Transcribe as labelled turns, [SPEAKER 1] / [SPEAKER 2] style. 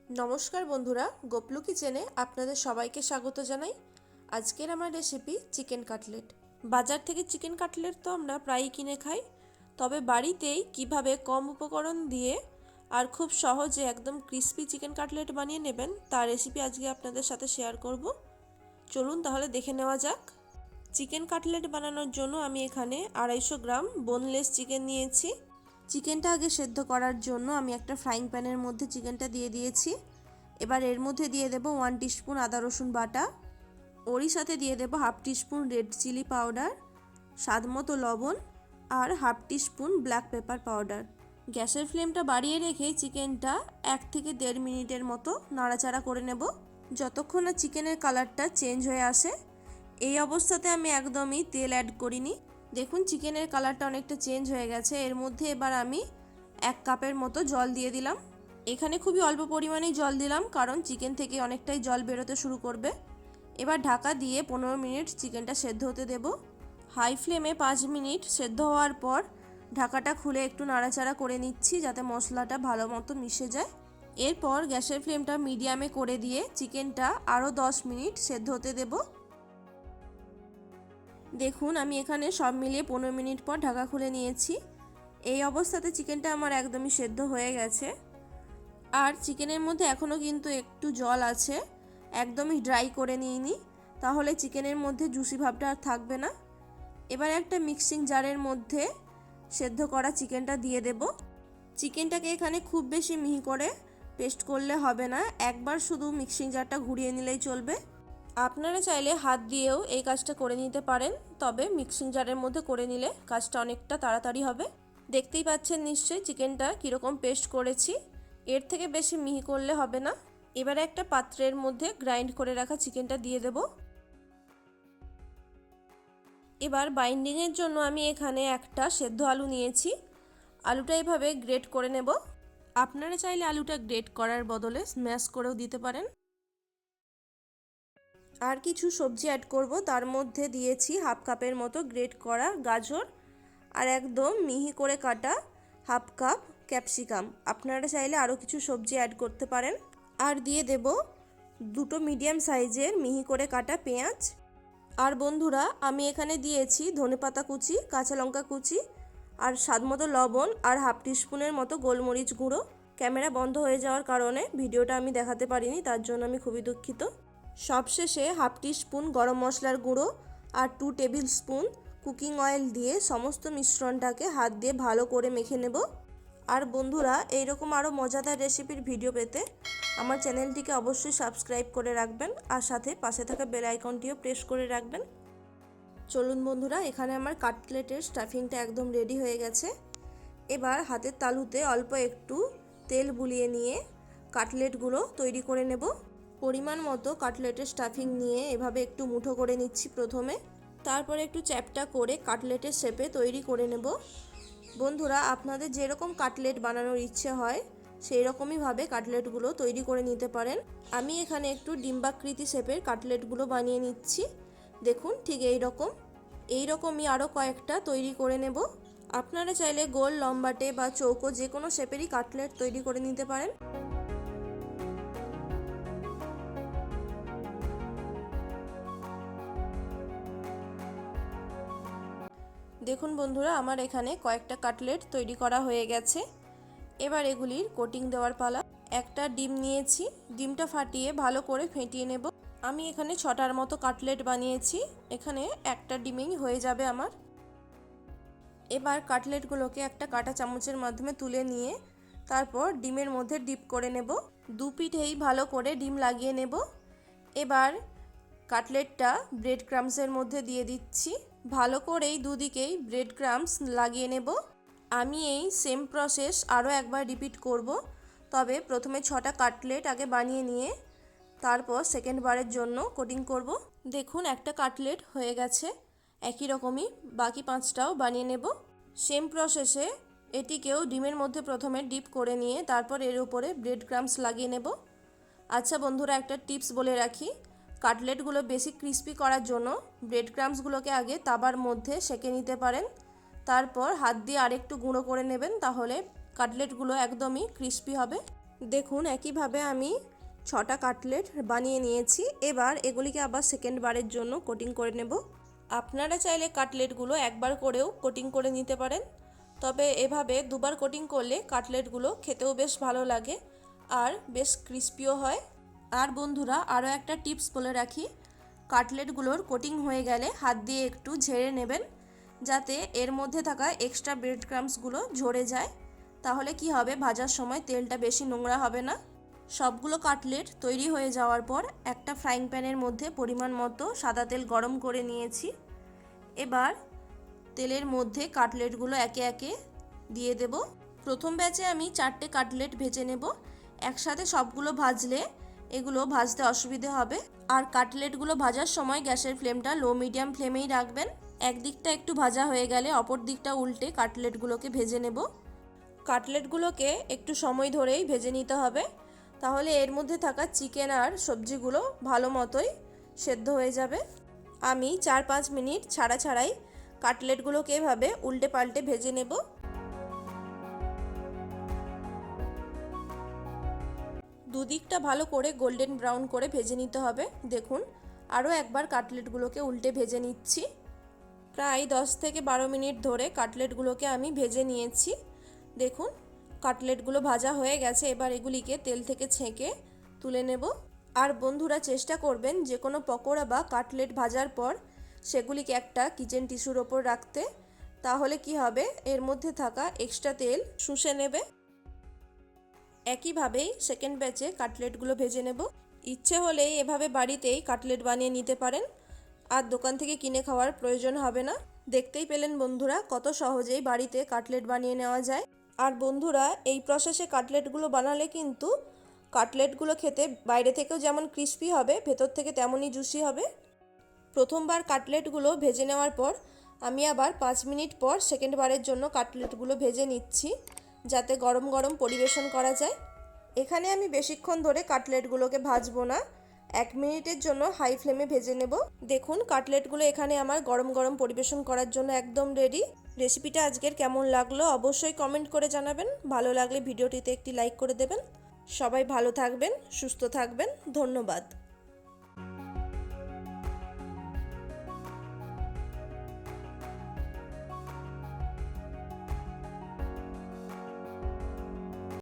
[SPEAKER 1] নমস্কার বন্ধুরা, গোপলু কিচেনে আপনাদের সবাইকে স্বাগত জানাই। আজকের আমার রেসিপি চিকেন কাটলেট। বাজার থেকে চিকেন কাটলেট তো আমরা প্রায়ই কিনে খাই, তবে বাড়িতেই কিভাবে কম উপকরণ দিয়ে আর খুব সহজে একদম ক্রিস্পি চিকেন কাটলেট বানিয়ে নেবেন তার রেসিপি আজকে আপনাদের সাথে শেয়ার করব। চলুন তাহলে দেখে নেওয়া যাক। চিকেন কাটলেট বানানোর জন্য আমি এখানে 250 গ্রাম বোনলেস চিকেন নিয়েছি। চিকেনটা আগে সেদ্ধ করার জন্য আমি একটা ফ্রাইং প্যানের মধ্যে চিকেনটা দিয়ে দিয়েছি। এবার এর মধ্যে দিয়ে দেব 1 টিস্পুন আদা রসুন বাটা, ওরই সাথে দিয়ে দেব half teaspoon red chili powder, স্বাদ মতো লবণ আর half teaspoon black pepper powder. গ্যাসের ফ্লেমটা বাড়িয়ে রেখে চিকেনটা 1 থেকে 1.5 মিনিটের মতো নাড়াচাড়া করে নেব, যতক্ষণ না চিকেনের কালারটা চেঞ্জ হয়ে আসে। এই অবস্থাতে আমি একদমই তেল অ্যাড করিনি। দেখুন চিকেনের কালারটা অনেকটা চেঞ্জ হয়ে গেছে। এর মধ্যে এবার আমি 1 কাপের মতো জল দিয়ে দিলাম। এখানে খুবই অল্প পরিমাণেই জল দিলাম, কারণ চিকেন থেকে অনেকটাই জল বেরোতে শুরু করবে। এবার ঢাকা দিয়ে 15 মিনিট চিকেনটা সেদ্ধ হতে দেব। হাই ফ্লেমে 5 মিনিট সেদ্ধ হওয়ার পর ঢাকাটা খুলে একটু নাড়াচাড়া করে নিচ্ছি, যাতে মশলাটা ভালো মতো মিশে যায়। এরপর গ্যাসের ফ্লেমটা মিডিয়ামে করে দিয়ে চিকেনটা আরও 10 মিনিট সেদ্ধ হতে দেব। দেখুন আমি এখানে সব মিলিয়ে 15 মিনিট পর ঢাকা খুলে নিয়েছি। এই অবস্থাতে চিকেনটা আমার একদমই সেদ্ধ হয়ে গেছে, আর চিকেনের মধ্যে এখনও কিন্তু একটু জল আছে। একদমই ড্রাই করে নিইনি, তাহলে চিকেনের মধ্যে জুসি ভাবটা আর থাকবে না। এবার একটা মিক্সিং জারের মধ্যে সেদ্ধ করা চিকেনটা দিয়ে দেব। চিকেনটাকে এখানে খুব বেশি মিহি করে পেস্ট করলে হবে না, একবার শুধু মিক্সিং জারটা ঘুরিয়ে নিলেই চলবে। আপনারা চাইলে হাত দিয়েও এই কাজটা করে নিতে পারেন, তবে মিক্সিং জারের মধ্যে করে নিলে কাজটা অনেকটা তাড়াতাড়ি হবে। দেখতেই পাচ্ছেন নিশ্চয়ই চিকেনটা কীরকম পেস্ট করেছি, এর থেকে বেশি মিহি করলে হবে না। এবারে একটা পাত্রের মধ্যে গ্রাইন্ড করে রাখা চিকেনটা দিয়ে দেব। এবার বাইন্ডিংয়ের জন্য আমি এখানে একটা সেদ্ধ আলু নিয়েছি। আলুটা এভাবে গ্রেট করে নেব। আপনারা চাইলে আলুটা গ্রেট করার বদলে স্ম্যাশ করেও দিতে পারেন। আর কিছু সবজি অ্যাড করব, তার মধ্যে দিয়েছি হাফ কাপের মতো গ্রেট করা গাজর আর একদম মিহি করে কাটা হাফ কাপ ক্যাপসিকাম। আপনারা চাইলে আরও কিছু সবজি অ্যাড করতে পারেন। আর দিয়ে দেব 2টো মিডিয়াম সাইজের মিহি করে কাটা পেঁয়াজ। আর বন্ধুরা আমি এখানে দিয়েছি ধনেপাতা কুচি, কাঁচা লঙ্কা কুচি আর স্বাদমতো লবণ আর হাফ টিস্পুনের মতো গোলমরিচ গুঁড়ো। ক্যামেরা বন্ধ হয়ে যাওয়ার কারণে ভিডিওটা আমি দেখাতে পারিনি, তার জন্য আমি খুবই দুঃখিত। সবশেষে হাফ টিস্পুন গরম মশলার গুঁড়ো আর 2 টেবিল স্পুন কুকিং অয়েল দিয়ে সমস্ত মিশ্রণটাকে হাত দিয়ে ভালো করে মেখে নেব। আর বন্ধুরা এইরকম আরও মজাদার রেসিপির ভিডিও পেতে আমার চ্যানেলটিকে অবশ্যই সাবস্ক্রাইব করে রাখবেন, আর সাথে পাশে থাকা বেল আইকনটিও প্রেস করে রাখবেন। চলুন বন্ধুরা, এখানে আমার কাটলেটের স্টাফিংটা একদম রেডি হয়ে গেছে। এবার হাতের তালুতে অল্প একটু তেল বুলিয়ে নিয়ে কাটলেটগুলো তৈরি করে নেব। পরিমাণ মতো কাটলেটের স্টাফিং নিয়ে এভাবে একটু মুঠো করে নিচ্ছি প্রথমে, তারপরে একটু চ্যাপটা করে কাটলেটের শেপে তৈরি করে নেব। বন্ধুরা আপনাদের যেরকম কাটলেট বানানোর ইচ্ছে হয় সেই রকমইভাবে কাটলেটগুলো তৈরি করে নিতে পারেন। আমি এখানে একটু ডিম্বাকৃতি শেপের কাটলেটগুলো বানিয়ে নিচ্ছি। দেখুন ঠিক এইরকমই আরও কয়েকটা তৈরি করে নেব। আপনারা চাইলে গোল, লম্বাটে বা চৌকো যে কোনো শেপেরই কাটলেট তৈরি করে নিতে পারেন। দেখুন বন্ধুরা আমার এখানে কয়েকটা কাটলেট তৈরি করা হয়ে গেছে। এবার এগুলির কোটিং দেওয়ার পালা। একটা ডিম নিয়েছি, ডিমটা ফাটিয়ে ভালো করে ফেটিয়ে নেব। আমি এখানে 6টার মতো কাটলেট বানিয়েছি, এখানে একটা ডিমেই হয়ে যাবে আমার। এবার কাটলেটগুলোকে একটা কাঁটা চামচের মাধ্যমে তুলে নিয়ে তারপর ডিমের মধ্যে ডিপ করে নেব। দু পিঠেই ভালো করে ডিম লাগিয়ে নেব। এবার কাটলেটটা ব্রেড ক্রাম্বসের মধ্যে দিয়ে দিচ্ছি। ভালো করেই দুদিকেই ব্রেড ক্রাম্বস লাগিয়ে নেব। আমি এই সেম প্রসেস আরও একবার রিপিট করব, তবে প্রথমে 6টা কাটলেট আগে বানিয়ে নিয়ে তারপর সেকেন্ড বারের জন্য কোটিং করব। দেখুন একটা কাটলেট হয়ে গেছে, একই রকমই বাকি 5টাও বানিয়ে নেব। সেম প্রসেসে এটিকেও ডিমের মধ্যে প্রথমে ডিপ করে নিয়ে তারপর এর উপরে ব্রেড ক্রাম্বস লাগিয়ে নেব। আচ্ছা বন্ধুরা, একটা টিপস বলে রাখি, কাটলেটগুলো বেশি ক্রিস্পি করার জন্য ব্রেড ক্রাম্বসগুলোকে আগে তাবার মধ্যে সেঁকে নিতে পারেন, তারপর হাত দিয়ে আরেকটু গুঁড়ো করে নেবেন, তাহলে কাটলেটগুলো একদমই ক্রিস্পি হবে। দেখুন একইভাবে আমি 6টা কাটলেট বানিয়ে নিয়েছি। এবার এগুলিকে আবার সেকেন্ড বারের জন্য কোটিং করে নেব। আপনারা চাইলে কাটলেটগুলো একবার করেও কোটিং করে নিতে পারেন, তবে এভাবে দুবার কোটিং করলে কাটলেটগুলো খেতেও বেশ ভালো লাগে আর বেশ ক্রিস্পিও হয়। আর বন্ধুরা, আরও একটা টিপস বলে রাখি, কাটলেটগুলোর কোটিং হয়ে গেলে হাত দিয়ে একটু ঝেড়ে নেবেন, যাতে এর মধ্যে থাকা এক্সট্রা ব্রেড ক্রাম্বসগুলো ঝরে যায়। তাহলে কি হবে, ভাজার সময় তেলটা বেশি নোংরা হবে না। সবগুলো কাটলেট তৈরি হয়ে যাওয়ার পর একটা ফ্রাইং প্যানের মধ্যে পরিমাণ মতো সাদা তেল গরম করে নিয়েছি। এবার তেলের মধ্যে কাটলেটগুলো একে একে দিয়ে দেব। প্রথম ব্যাচে আমি 4টে কাটলেট ভেজে নেব। একসাথে সবগুলো ভাজলে এগুলো ভাজতে অসুবিধে হবে। আর কাটলেটগুলো ভাজার সময় গ্যাসের ফ্লেমটা লো মিডিয়াম ফ্লেমেই রাখবেন। একদিকটা একটু ভাজা হয়ে গেলে অপর দিকটা উল্টে কাটলেটগুলোকে ভেজে নেব। কাটলেটগুলোকে একটু সময় ধরেই ভেজে নিতে হবে, তাহলে এর মধ্যে থাকা চিকেন আর সবজিগুলো ভালো মতোই সেদ্ধ হয়ে যাবে। আমি 4-5 মিনিট ছাড়া ছাড়াই কাটলেটগুলোকে এভাবে উল্টে পাল্টে ভেজে নেব। দুদিকটা ভালো করে গোল্ডেন ব্রাউন করে ভেজে নিতে হবে। দেখুন, আরও একবার কাটলেটগুলোকে উল্টে ভেজে নিচ্ছি। প্রায় 10 থেকে 12 মিনিট ধরে কাটলেটগুলোকে আমি ভেজে নিয়েছি। দেখুন, কাটলেটগুলো ভাজা হয়ে গেছে। এবার এগুলিকে তেল থেকে ছেঁকে তুলে নেব। আর বন্ধুরা, চেষ্টা করবেন যে কোনো পকোড়া বা কাটলেট ভাজার পর সেগুলিকে একটা কিচেন টিস্যুর ওপর রাখতে, তাহলে কি হবে, এর মধ্যে থাকা এক্সট্রা তেল শুষে নেবে। একইভাবেই সেকেন্ড ব্যাচে কাটলেটগুলো ভেজে নেব। ইচ্ছে হলেই এভাবে বাড়িতেই কাটলেট বানিয়ে নিতে পারেন, আর দোকান থেকে কিনে খাওয়ার প্রয়োজন হবে না। দেখতেই পেলেন বন্ধুরা, কত সহজেই বাড়িতে কাটলেট বানিয়ে নেওয়া যায়। আর বন্ধুরা, এই প্রসেসে কাটলেটগুলো বানালে কিন্তু কাটলেটগুলো খেতে বাইরে থেকেও যেমন ক্রিস্পি হবে, ভেতর থেকে তেমনই জুসি হবে। প্রথমবার কাটলেটগুলো ভেজে নেওয়ার পর আমি আবার 5 মিনিট পর সেকেন্ড বারের জন্য কাটলেটগুলো ভেজে নিচ্ছি, যাতে গরম গরম পরিবেশন করা যায়। এখানে আমি বেশিক্ষণ ধরে কাটলেটগুলোকে ভাজবো না, 1 মিনিটের জন্য হাই ফ্লেমে ভেজে নেব। দেখুন, কাটলেটগুলো এখানে আমার গরম গরম পরিবেশন করার জন্য একদম রেডি। রেসিপিটা আজকের কেমন লাগলো অবশ্যই কমেন্ট করে জানাবেন। ভালো লাগলে ভিডিওটিতে একটি লাইক করে দেবেন। সবাই ভালো থাকবেন, সুস্থ থাকবেন। ধন্যবাদ।